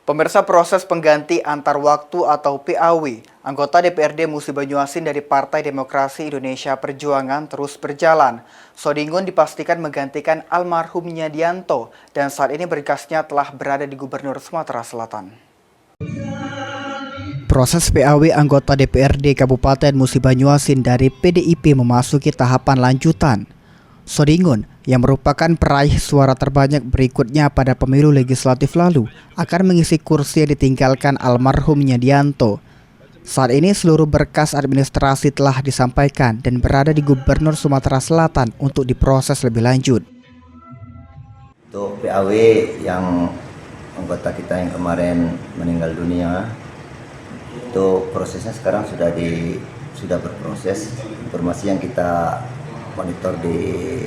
Pemirsa, proses pengganti antar waktu atau PAW, anggota DPRD Musi Banyuasin dari Partai Demokrasi Indonesia Perjuangan terus berjalan. Sodingun dipastikan menggantikan almarhum Nyadianto dan saat ini berkasnya telah berada di Gubernur Sumatera Selatan. Proses PAW anggota DPRD Kabupaten Musi Banyuasin dari PDIP memasuki tahapan lanjutan. Sodingun, yang merupakan peraih suara terbanyak berikutnya pada pemilu legislatif lalu, akan mengisi kursi yang ditinggalkan almarhum Nyadianto. Saat ini seluruh berkas administrasi telah disampaikan dan berada di Gubernur Sumatera Selatan untuk diproses lebih lanjut. Untuk PAW yang anggota kita yang kemarin meninggal dunia, itu prosesnya sekarang sudah berproses. Informasi yang kita monitor di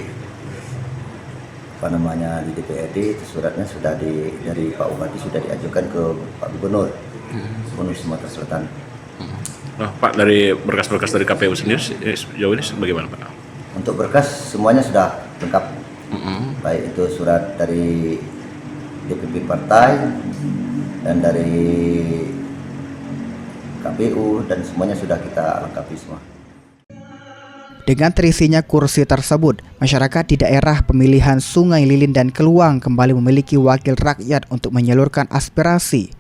DPRD, itu suratnya sudah dari Pak Bupati sudah diajukan ke Pak Gubernur Sumatera Selatan. Nah, Pak, dari berkas-berkas dari KPU sendiri sejauh ini bagaimana, Pak? Untuk berkas semuanya sudah lengkap, baik itu surat dari DPP partai dan dari KPU, dan semuanya sudah kita lengkapi semua. Dengan terisinya kursi tersebut, masyarakat di daerah pemilihan Sungai Lilin dan Keluang kembali memiliki wakil rakyat untuk menyalurkan aspirasi.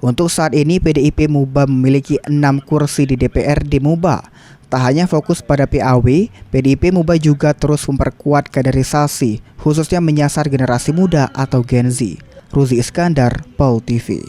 Untuk saat ini, PDIP Muba memiliki 6 kursi di DPRD Muba. Tak hanya fokus pada PAW, PDIP Muba juga terus memperkuat kaderisasi, khususnya menyasar generasi muda atau Gen Z. Ruzi Iskandar, PAU TV.